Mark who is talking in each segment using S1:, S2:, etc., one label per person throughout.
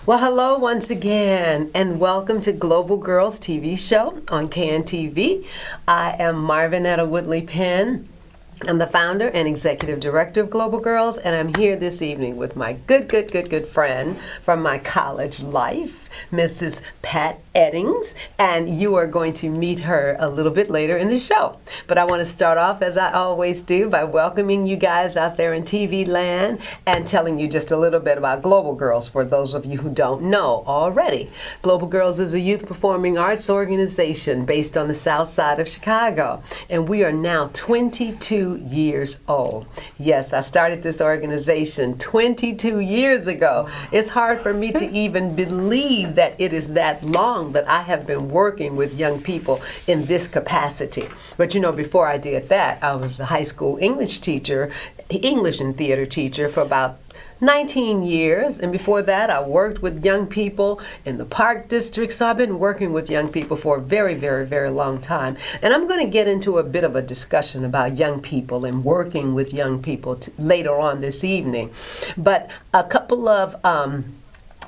S1: Well, hello once again, and welcome to Global Girls TV show on KNTV. I am Marvinetta Woodley Penn. I'm the founder and executive director of Global Girls, and I'm here this evening with my good friend from my college life, Mrs. Pat Eddings, and you are going to meet her a little bit later in the show. But I want to start off, as I always do, by welcoming you guys out there in TV land and telling you just a little bit about Global Girls for those of you who don't know already. Global Girls is a youth performing arts organization based on the south side of Chicago, and we are now 22 years old. Yes, I started this organization 22 years ago. It's hard for me to even believe that it is that long that I have been working with young people in this capacity. But you know, before I did that, I was a high school English teacher, English and theater teacher for about 19 years, and before that I worked with young people in the Park District, so I've been working with young people for a very long time. And I'm going to get into a bit of a discussion about young people and working with young people later on this evening. But a couple of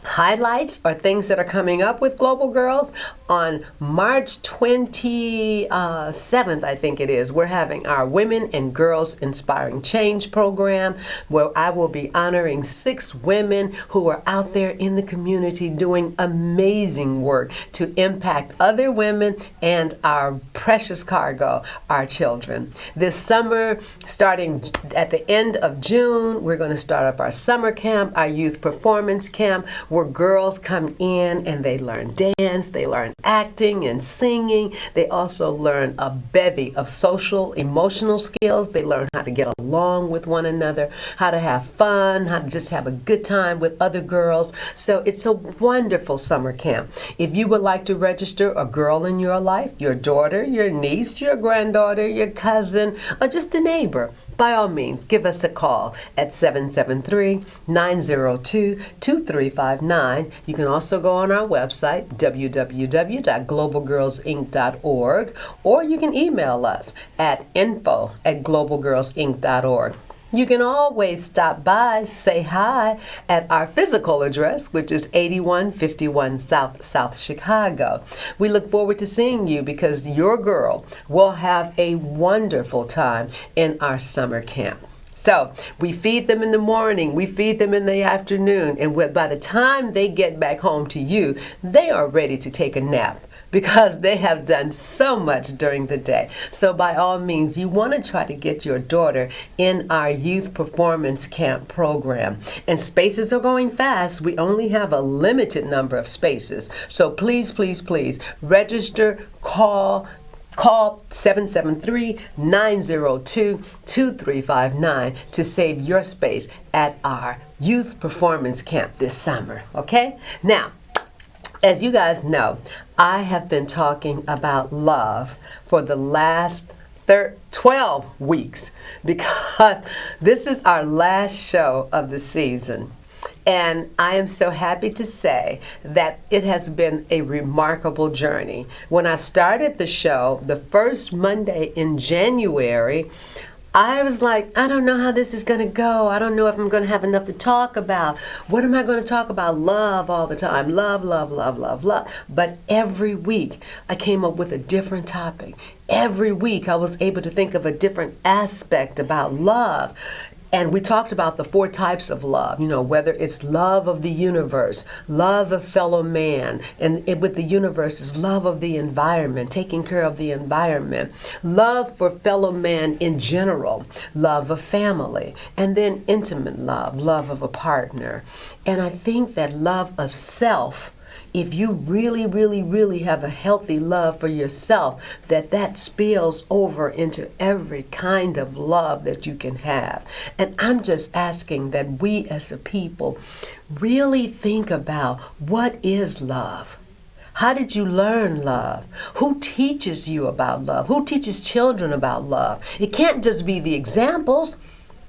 S1: highlights are things that are coming up with Global Girls. On March 27th, I think it is, we're having our Women and Girls Inspiring Change program, where I will be honoring 6 women who are out there in the community doing amazing work to impact other women and our precious cargo, our children. This summer, starting at the end of June, we're going to start up our summer camp, our youth performance camp, where girls come in and they learn dance, they learn acting and singing. They also learn a bevy of social, emotional skills. They learn how to get along with one another, how to have fun, how to just have a good time with other girls. So it's a wonderful summer camp. If you would like to register a girl in your life, your daughter, your niece, your granddaughter, your cousin, or just a neighbor, by all means, give us a call at 773-902-2359. You can also go on our website, www.globalgirlsinc.org, or you can email us at info@globalgirlsinc.org. You can always stop by, say hi at our physical address, which is 8151 South Chicago. We look forward to seeing you because your girl will have a wonderful time in our summer camp. So we feed them in the morning, we feed them in the afternoon, and by the time they get back home to you, they are ready to take a nap, because they have done so much during the day. So by all means, you want to try to get your daughter in our youth performance camp program. And spaces are going fast. We only have a limited number of spaces. So please register, call 773-902-2359 to save your space at our youth performance camp this summer. Okay? Now, as you guys know, I have been talking about love for the last 12 weeks because this is our last show of the season. And I am so happy to say that it has been a remarkable journey. When I started the show, the first Monday in January, I was like, I don't know how this is going to go. I don't know if I'm going to have enough to talk about. What am I going to talk about? Love all the time. Love. But every week, I came up with a different topic. Every week, I was able to think of a different aspect about love. And we talked about the 4 types of love, you know, whether it's love of the universe, love of fellow man, and with the universe is love of the environment, taking care of the environment, love for fellow man in general, love of family, and then intimate love, love of a partner. And I think that love of self, if you really have a healthy love for yourself, that spills over into every kind of love that you can have. And I'm just asking that we as a people really think about, what is love? How did you learn love? Who teaches you about love? Who teaches children about love? It can't just be the examples.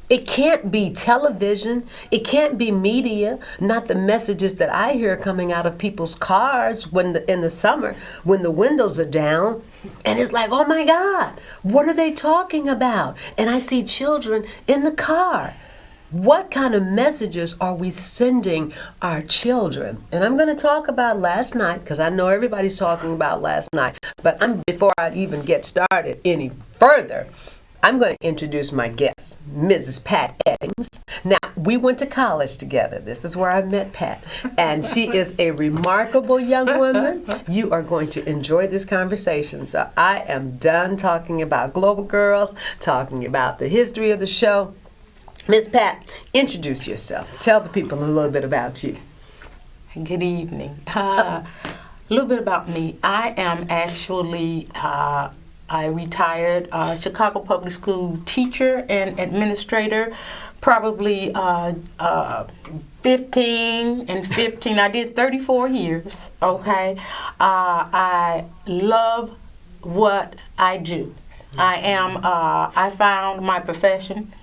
S1: It can't be television. It can't be media, not the messages that I hear coming out of people's cars in the summer when the windows are down. And it's like, oh my God, what are they talking about? And I see children in the car What kind of messages are we sending our children? And I'm going to talk about last night, because I know everybody's talking about last night. But before I even get started any further, I'm going to introduce my guest, Mrs. Pat Eddings. Now, we went to college together. This is where I met Pat. And she is a remarkable young woman. You are going to enjoy this conversation. So I am done talking about Global Girls, talking about the history of the show. Miss Pat, introduce yourself. Tell the people a little bit about you.
S2: Good evening. A little bit about me. I am actually I retired Chicago Public School teacher and administrator, probably 15 and 15. I did 34 years, okay? I love what I do. I found my profession.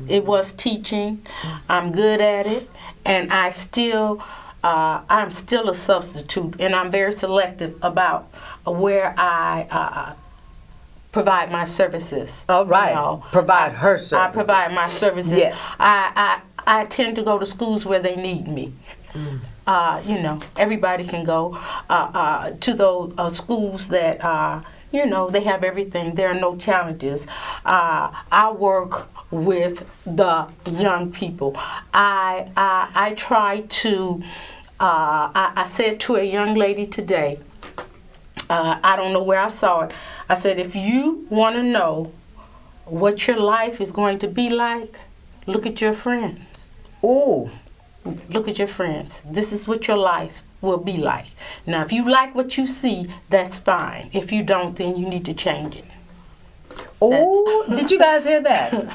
S2: It was teaching. I'm good at it, and I'm still a substitute, and I'm very selective about where I provide my services.
S1: All right. Provide her services.
S2: I provide my services.
S1: Yes.
S2: I tend to go to schools where they need me. Everybody can go to those schools that, they have everything. There are no challenges. I work with the young people. I try to, I said to a young lady today, I don't know where I saw it. I said, if you want to know what your life is going to be like, look at your friends.
S1: Oh.
S2: Look at your friends. This is what your life will be like. Now, if you like what you see, that's fine. If you don't, then you need to change it.
S1: Oh, did you guys hear that?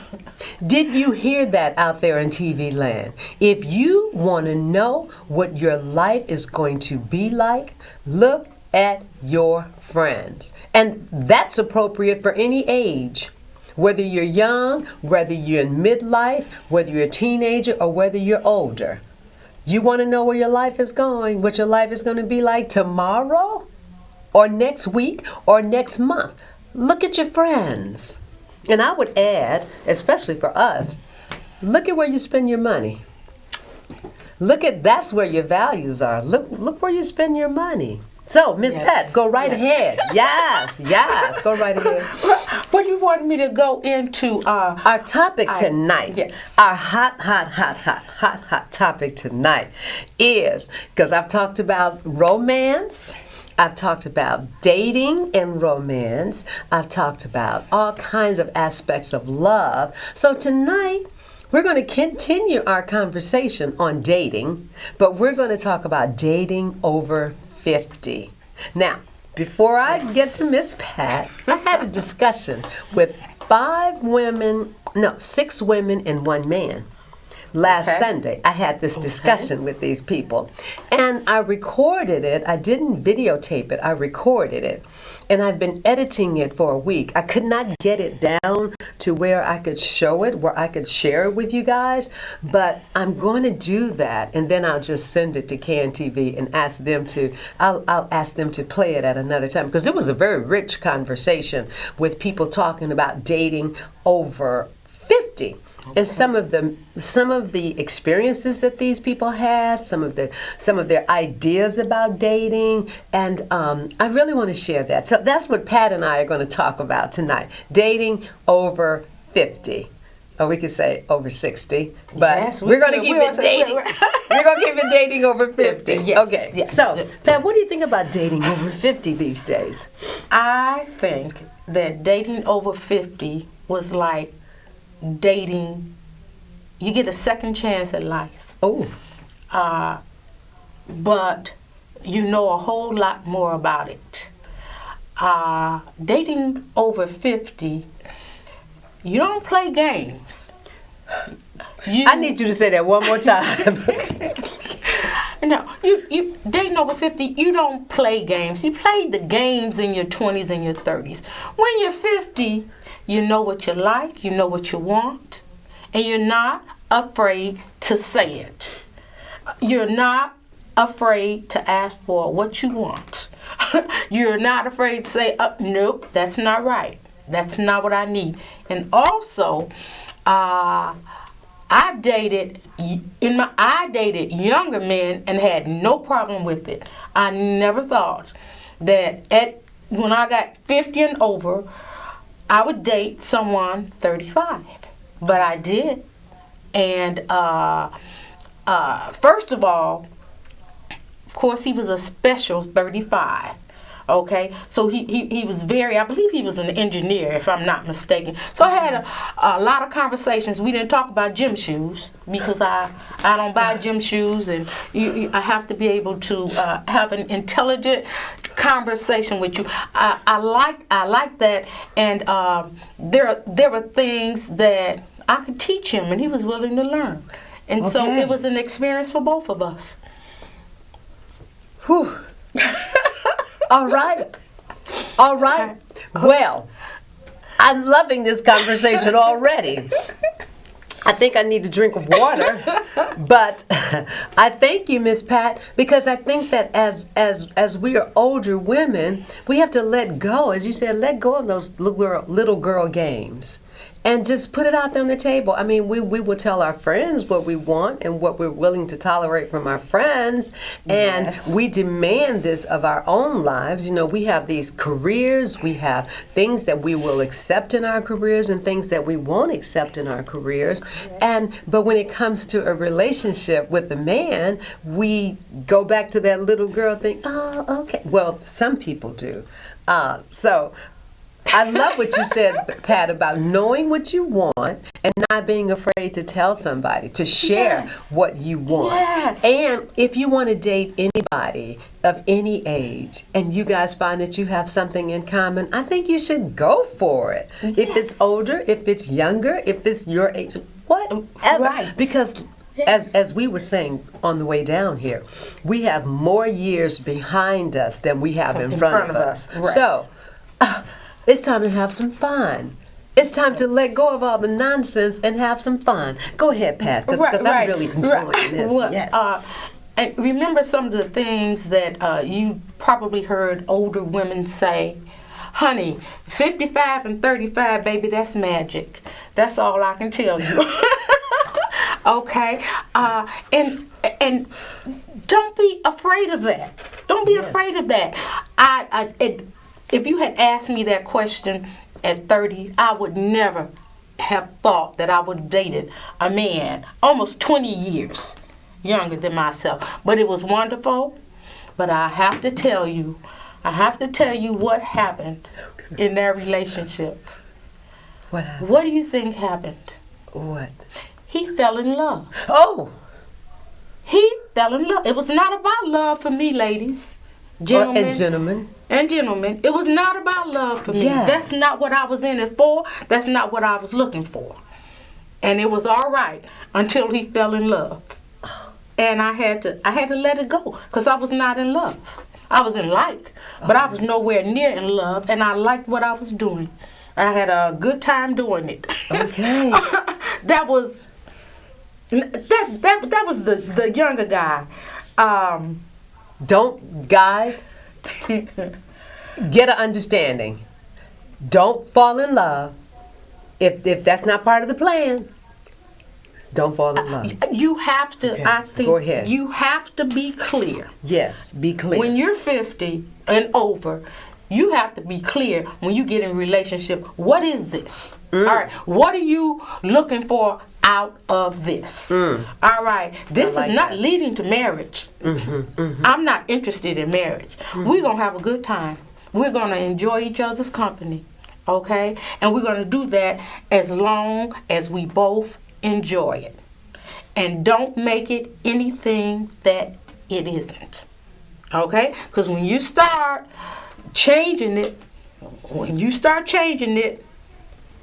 S1: Did you hear that out there in TV land? If you want to know what your life is going to be like, look at your friends. And that's appropriate for any age. Whether you're young, whether you're in midlife, whether you're a teenager, or whether you're older. You want to know where your life is going, what your life is going to be like tomorrow, or next week, or next month. Look at your friends. And I would add, especially for us, look at where you spend your money. That's where your values are. Look where you spend your money. So, Miss Pat, go right ahead. Yes, go right ahead.
S2: What do you want me to go into?
S1: Our topic tonight,
S2: yes.
S1: Our hot topic tonight is, because I've talked about romance, I've talked about dating and romance, I've talked about all kinds of aspects of love. So tonight, we're going to continue our conversation on dating, but we're going to talk about dating over 50. Now, before I get to Miss Pat, I had a discussion with 6 women and 1 man. Last Sunday, I had this discussion with these people, and I recorded it. I didn't videotape it. I recorded it, and I've been editing it for a week. I could not get it down to where I could show it, where I could share it with you guys, but I'm going to do that, and then I'll just send it to CanTV and ask them to. I'll ask them to play it at another time, because it was a very rich conversation with people talking about dating over 50. And some of the experiences that these people had, some of their ideas about dating, and I really want to share that. So that's what Pat and I are going to talk about tonight: dating over 50, or we could say over 60. But
S2: yes,
S1: we're going to keep it dating. We're going to keep it dating over 50.
S2: Yes,
S1: okay.
S2: Yes,
S1: so
S2: yes.
S1: Pat, what do you think about dating over 50 these days?
S2: I think that dating over 50 was like dating, you get a second chance at life.
S1: Oh.
S2: But you know a whole lot more about it. Dating over 50, you don't play games.
S1: I need you to say that one more time.
S2: No, you dating over 50, you don't play games. You played the games in your 20s and your 30s. When you're 50, you know what you like, you know what you want, and you're not afraid to say it. You're not afraid to ask for what you want. You're not afraid to say, nope, that's not right. That's not what I need. And also, I dated younger men and had no problem with it. I never thought that when I got 50 and over, I would date someone 35, but I did. And first of all, of course, he was a special 35. Okay, so he was I believe he was an engineer, if I'm not mistaken. So I had a lot of conversations. We didn't talk about gym shoes because I don't buy gym shoes, and I have to be able to have an intelligent conversation with you. I like that, and there were things that I could teach him, and he was willing to learn, and so it was an experience for both of us.
S1: Whew. All right. Well, I'm loving this conversation already. I think I need a drink of water, but I thank you, Miss Pat, because I think that as we are older women, we have to let go, as you said, let go of those little girl games. And just put it out there on the table. I mean, we will tell our friends what we want and what we're willing to tolerate from our friends. And we demand this of our own lives. You know, we have these careers. We have things that we will accept in our careers and things that we won't accept in our careers. But when it comes to a relationship with a man, we go back to that little girl thing. Oh, okay. Well, some people do. So I love what you said, Pat, about knowing what you want and not being afraid to tell somebody, to share what you want.
S2: Yes.
S1: And if you want to date anybody of any age and you guys find that you have something in common, I think you should go for it.
S2: Yes.
S1: If it's older, if it's younger, if it's your age, whatever.
S2: Right.
S1: Because as we were saying on the way down here, we have more years behind us than we have in front of us.
S2: Right.
S1: So, it's time to have some fun. It's time to let go of all the nonsense and have some fun. Go ahead, Pat, because I'm really enjoying this.
S2: Well,
S1: yes.
S2: And remember some of the things that you probably heard older women say. Honey, 55 and 35, baby, that's magic. That's all I can tell you. Okay? And don't be afraid of that. Don't be afraid of that. If you had asked me that question at 30, I would never have thought that I would have dated a man almost 20 years younger than myself. But it was wonderful. But I have to tell you what happened in that relationship.
S1: What happened?
S2: What do you think happened?
S1: What?
S2: He fell in love.
S1: Oh!
S2: He fell in love. It was not about love for me, ladies. Gentlemen. And gentlemen, it was not about love for me.
S1: Yes.
S2: That's not what I was in it for. That's not what I was looking for. And it was all right until he fell in love. And I had to let it go because I was not in love. I was in like, but I was nowhere near in love, and I liked what I was doing. I had a good time doing it.
S1: Okay.
S2: That was the younger guy.
S1: Guys, get an understanding. Don't fall in love. If that's not part of the plan, don't fall in love.
S2: You have to,
S1: Okay.
S2: I think,
S1: Go ahead.
S2: you have to be clear.
S1: Yes, be clear.
S2: When you're 50 and over, you have to be clear when you get in a relationship. What is this? All right. What are you looking for out of this? All right. This
S1: like
S2: is not
S1: that.
S2: leading to marriage. I'm not interested in marriage. We're going to have a good time. We're going to enjoy each other's company. Okay? And we're going to do that as long as we both enjoy it. And don't make it anything that it isn't. Okay? Because when you start changing it,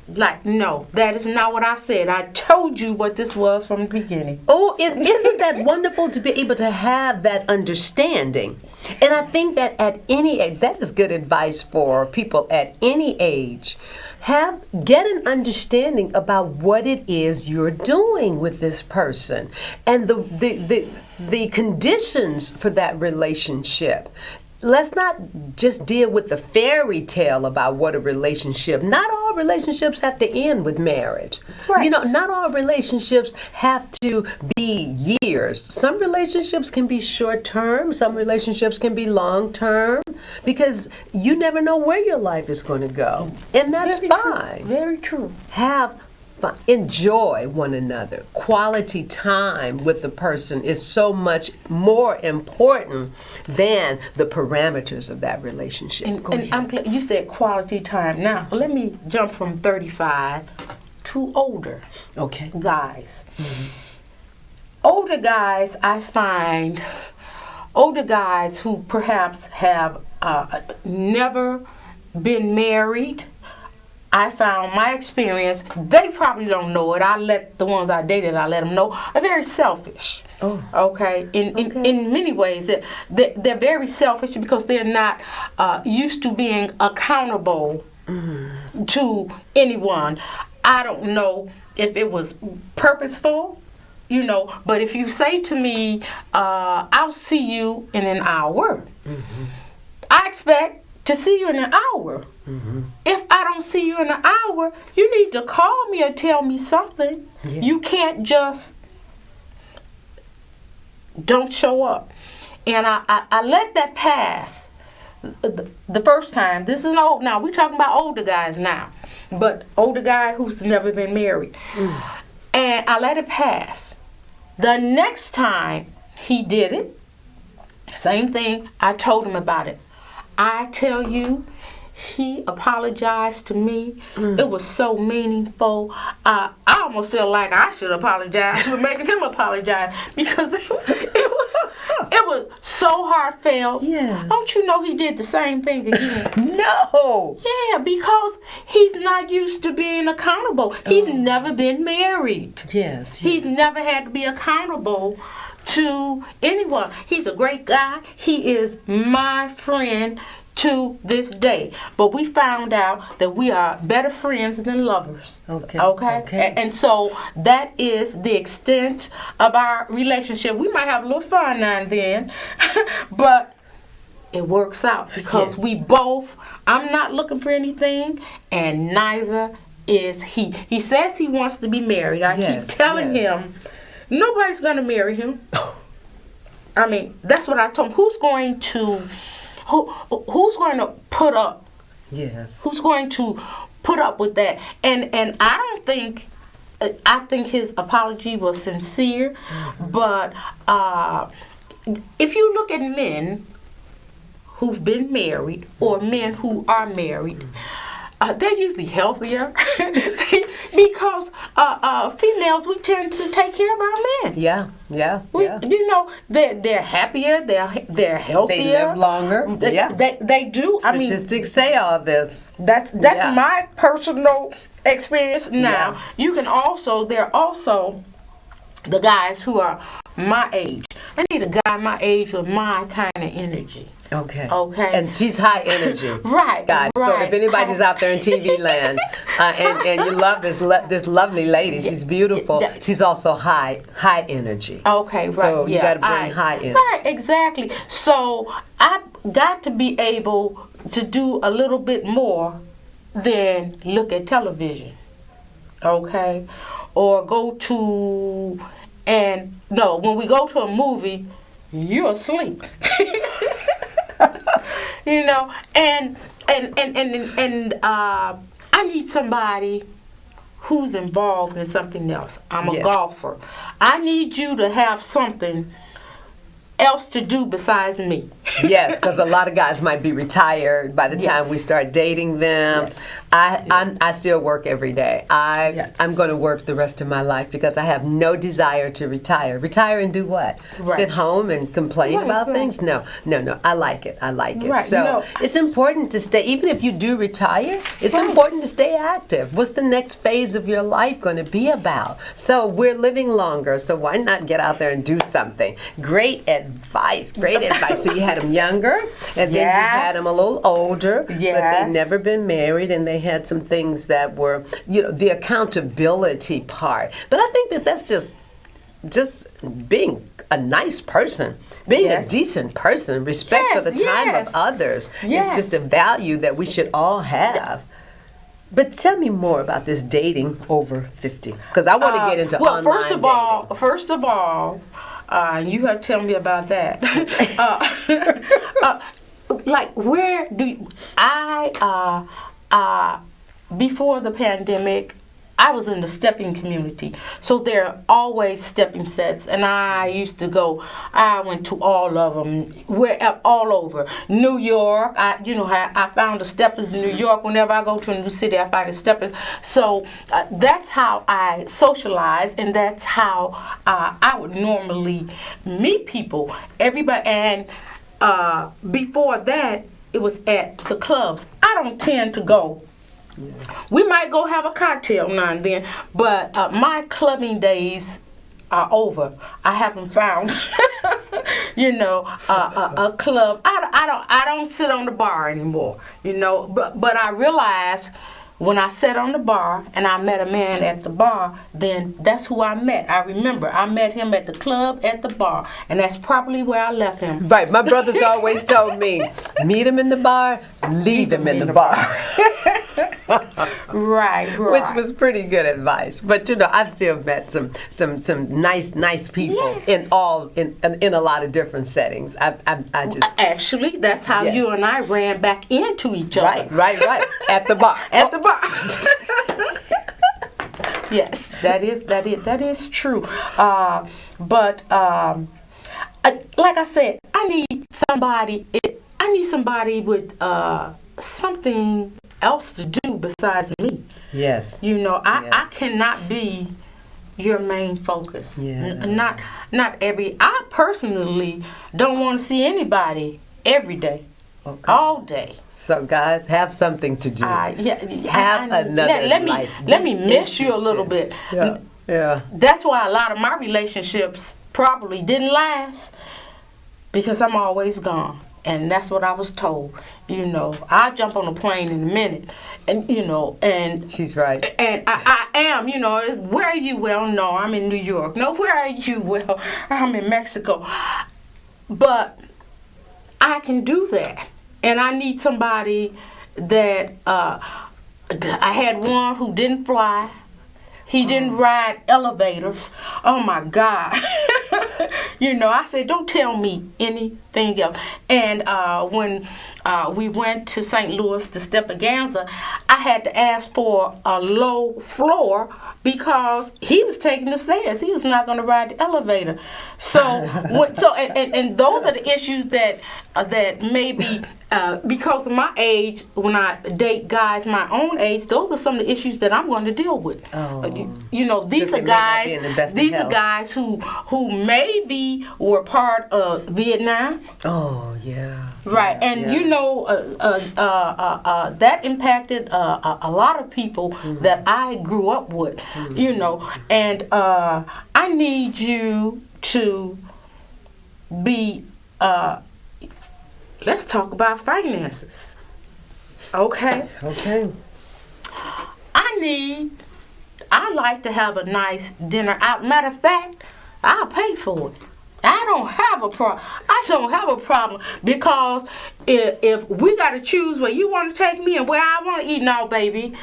S2: like, no, that is not what I said. I told you what this was from the beginning.
S1: Oh, isn't that wonderful to be able to have that understanding? And I think that at any age, that is good advice for people at any age. Get an understanding about what it is you're doing with this person and the conditions for that relationship. Let's not just deal with the fairy tale about what a relationship. Not all relationships have to end with marriage.
S2: Right.
S1: You know, not all relationships have to be years. Some relationships can be short term, some relationships can be long term, because you never know where your life is going to go. And that's
S2: Very
S1: fine.
S2: True. Very true.
S1: Have fun. Enjoy one another. Quality time with the person is so much more important than the parameters of that relationship. Go
S2: And
S1: ahead.
S2: I'm glad you said quality time. Now, let me jump from 35 to older
S1: Okay.
S2: guys. Older guys, I find older guys who perhaps have never been married. I found my experience, they probably don't know it. I let the ones I dated, I let them know, are very selfish.
S1: Oh.
S2: Okay. In many ways, they're very selfish because they're not used to being accountable to anyone. I don't know if it was purposeful, you know, but if you say to me, I'll see you in an hour, I expect to see you in an hour. If I don't see you in an hour, you need to call me or tell me something.
S1: Yes.
S2: You can't just don't show up. And I let that pass the first time. This is old now. We're talking about older guys now. But older guy who's never been married. And I let it pass. The next time he did it, same thing, I told him about it. I tell you, he apologized to me. It was so meaningful. I almost feel like I should apologize for making him apologize because it was so heartfelt.
S1: Yes.
S2: Don't you know he did the same thing again?
S1: No.
S2: Yeah, because he's not used to being accountable. He's never been married.
S1: Yes.
S2: He's never had to be accountable to anyone. He's a great guy. He is my friend to this day. But we found out that we are better friends than lovers.
S1: Okay.
S2: Okay? And so that is the extent of our relationship. We might have a little fun now and then, but it works out because
S1: Yes.
S2: we both, I'm not looking for anything, and neither is he. He says he wants to be married. I keep telling him, nobody's going to marry him. I mean, that's what I told him. Who's going to put up?
S1: Yes.
S2: Who's going to put up with that? And I don't think, I think his apology was sincere, but if you look at men who've been married or men who are married, they're usually healthier because females, we tend to take care of our men.
S1: Yeah.
S2: You know, they're happier, they're healthier.
S1: They live longer.
S2: They do.
S1: Statistics say all this.
S2: That's my personal experience. Now, you can also, there are also the guys who are my age. I need a guy my age with my kind of energy.
S1: Okay.
S2: Okay.
S1: And she's high energy.
S2: Right.
S1: Guys, so if anybody's out there in TV land and you love this lovely lady, she's beautiful, she's also high energy.
S2: Okay, right.
S1: So you got to bring high energy.
S2: Right, exactly. So I've got to be able to do a little bit more than look at television. Okay? Or go to, and no, when we go to a movie, you're asleep. You know, and I need somebody who's involved in something else. I'm a golfer. I need you to have something else to do besides me.
S1: Yes, because a lot of guys might be retired by the time we start dating them.
S2: Yes.
S1: I still work every day. I'm going to work the rest of my life because I have no desire to retire. Retire and do what?
S2: Right.
S1: Sit home and complain about things? No. I like it.
S2: Right.
S1: So it's important to stay, even if you do retire, it's important to stay active. What's the next phase of your life going to be about? So we're living longer, so why not get out there and do something? Great advice. So you had them younger, and then you had them a little older, but they'd never been married, and they had some things that were, the accountability part. But I think that's just being a nice person, being a decent person, respect for the time of others is just a value that we should all have. But tell me more about this dating over 50, because I want to get into online
S2: first of all, you have to tell me about that. Like, where do you, before the pandemic, I was in the stepping community, so there are always stepping sets, and I used to go. I went to all of them, all over New York. I found the steppers in New York. Whenever I go to a new city, I find the steppers. So that's how I socialize, and that's how I would normally meet people. Everybody, and before that, it was at the clubs. I don't tend to go. Yeah. We might go have a cocktail now and then, but my clubbing days are over. I haven't found, a club. I don't sit on the bar anymore, But I realized when I sat on the bar and I met a man at the bar, then that's who I met. I remember I met him at the club, at the bar, and that's probably where I left him.
S1: Right. My brothers always told me, meet him in the bar, leave him in the bar.
S2: Right.
S1: Which was pretty good advice. But I've still met some nice people in a lot of different settings. I just
S2: actually, that's how you and I ran back into each other.
S1: Right. At the bar.
S2: At the bar. Yes, that is true. But like I said, I need somebody with something else to do besides me.
S1: Yes.
S2: I cannot be your main focus.
S1: Yeah.
S2: Not I personally don't want to see anybody every day. Okay. All day.
S1: So guys, have something to do. Let
S2: me miss you a little bit.
S1: Yeah.
S2: That's why a lot of my relationships probably didn't last, because I'm always gone. And that's what I was told. I'll jump on a plane in a minute, and and
S1: she's right.
S2: And I am, where are you? Well, no, I'm in New York. No, where are you? Well, I'm in Mexico. But I can do that, and I need somebody that I had one who didn't fly. He didn't ride elevators. Oh my God. I said, don't tell me anything else. And when we went to St. Louis to Steppaganza, I had to ask for a low floor because he was taking the stairs. He was not going to ride the elevator. So, and those are the issues that maybe because of my age, when I date guys my own age, those are some of the issues that I'm going to deal with. These are guys who maybe were part of Vietnam.
S1: Oh yeah.
S2: Right, and that impacted a lot of people that I grew up with. And I need you to be. Let's talk about finances. Okay. I like to have a nice dinner out. Matter of fact, I'll pay for it. I don't have a problem because if we got to choose where you want to take me and where I want to eat, now, baby,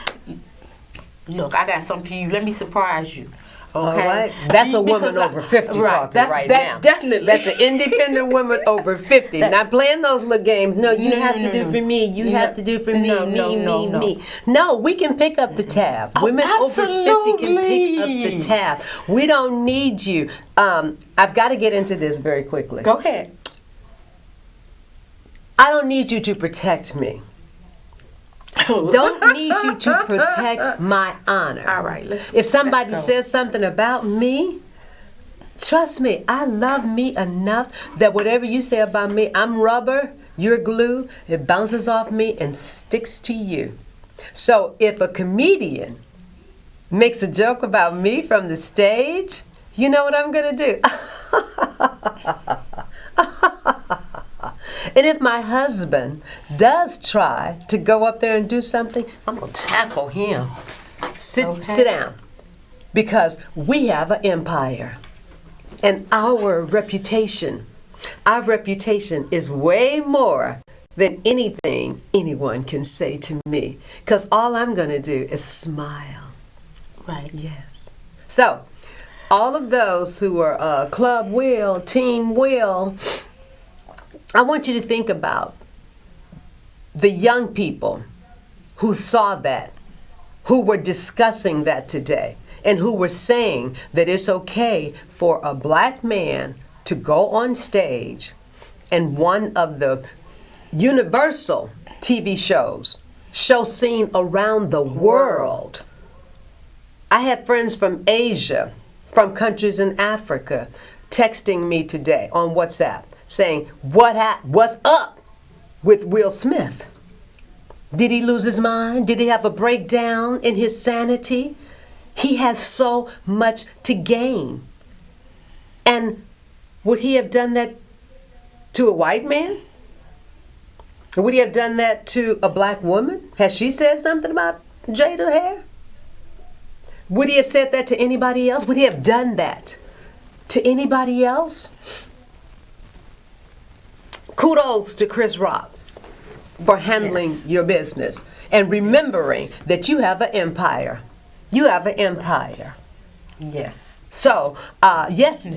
S2: look, I got something for you. Let me surprise you. Okay.
S1: All right. That's a woman over 50 talking right now.
S2: Definitely.
S1: That's an independent woman over 50. Not playing those little games. No, you have to do for me. You have to do for me. Me. No, we can pick up the tab. Women over 50 can pick up the tab. We don't need you. I've got to get into this very quickly.
S2: Go ahead.
S1: I don't need you to protect me. Don't need you to protect my honor.
S2: All right,
S1: if somebody says something about me, trust me, I love me enough that whatever you say about me, I'm rubber, you're glue, it bounces off me and sticks to you. So if a comedian makes a joke about me from the stage, you know what I'm going to do? And if my husband does try to go up there and do something, I'm going to tackle him. Sit down. Because we have an empire. And our reputation is way more than anything anyone can say to me. Because all I'm going to do is smile.
S2: Right.
S1: Yes. So, all of those who are Club Will, Team Will, I want you to think about the young people who saw that, who were discussing that today, and who were saying that it's okay for a black man to go on stage and one of the universal TV shows, show seen around the world. I had friends from Asia, from countries in Africa, texting me today on WhatsApp saying, what's up with Will Smith? Did he lose his mind? Did he have a breakdown in his sanity? He has so much to gain. And would he have done that to a white man? Would he have done that to a black woman? Has she said something about Jada hair? Would he have said that to anybody else? Would he have done that to anybody else? Kudos to Chris Rock for handling your business and remembering that you have an empire. You have an empire.
S2: Yes.
S1: So, yes,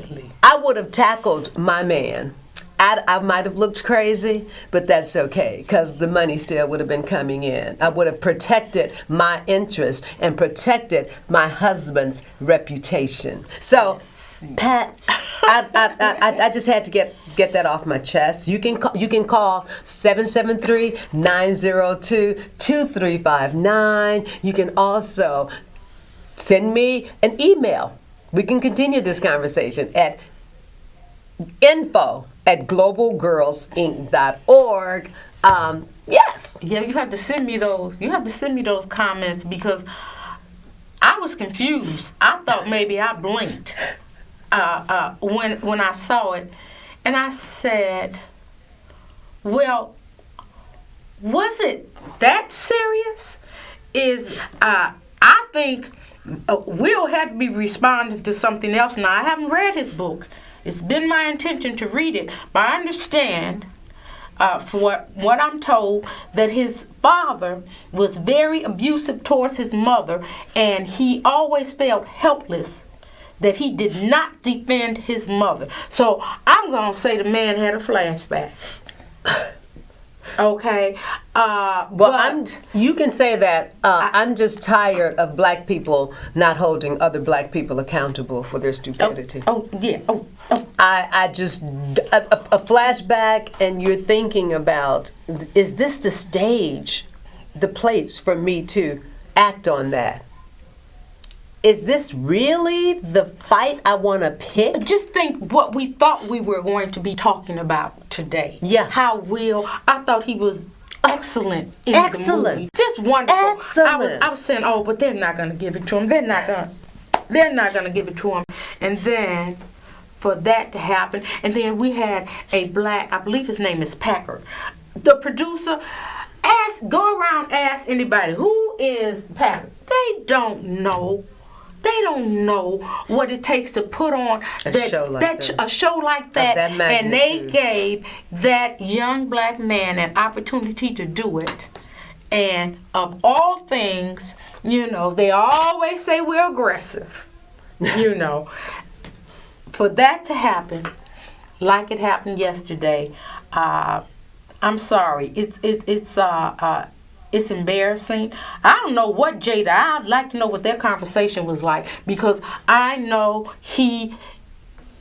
S1: I would have tackled my man. I might have looked crazy, but that's okay, because the money still would have been coming in. I would have protected my interest and protected my husband's reputation. So, yes. Pat, I just had to get that off my chest. You can call 773-902-2359. You can also send me an email. We can continue this conversation at info@globalgirlsinc.org. Yes.
S2: Yeah, you have to send me those. You have to send me those comments, because I was confused. I thought maybe I blinked when I saw it, and I said, "Well, was it that serious?" I think Will had to be responding to something else. Now, I haven't read his book. It's been my intention to read it, but I understand, for what I'm told, that his father was very abusive towards his mother, and he always felt helpless that he did not defend his mother. So I'm going to say the man had a flashback. Okay.
S1: You can say that. I'm just tired of black people not holding other black people accountable for their stupidity.
S2: Yeah.
S1: I just a flashback, and you're thinking about, is this the stage, the place for me to act on that? Is this really the fight I want to pick?
S2: Just think what we thought we were going to be talking about today.
S1: Yeah.
S2: How I thought he was excellent in the movie. Just wonderful.
S1: Excellent.
S2: I was saying, but they're not going to give it to him. They're not going to give it to him. And then for that to happen, and then we had a black, I believe his name is Packard, the producer. Go around, ask anybody, who is Packard? They don't know. They don't know what it takes to put on a show like that. And they gave that young black man an opportunity to do it. And of all things, they always say we're aggressive. For that to happen, like it happened yesterday, I'm sorry. It's embarrassing. I don't know what Jada. I'd like to know what their conversation was like, because I know he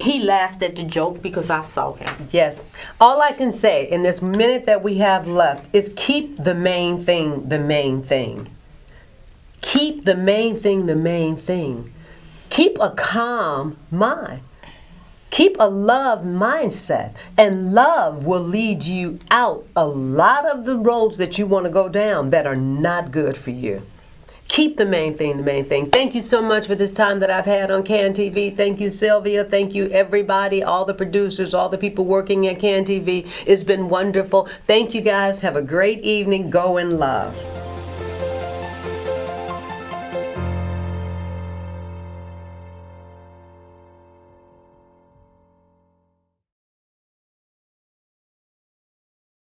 S2: laughed at the joke because I saw him.
S1: Yes. All I can say in this minute that we have left is keep the main thing the main thing. Keep the main thing the main thing. Keep a calm mind. Keep a love mindset, and love will lead you out a lot of the roads that you want to go down that are not good for you. Keep the main thing the main thing. Thank you so much for this time that I've had on CAN TV. Thank you, Sylvia. Thank you, everybody, all the producers, all the people working at CAN TV. It's been wonderful. Thank you, guys. Have a great evening. Go in love.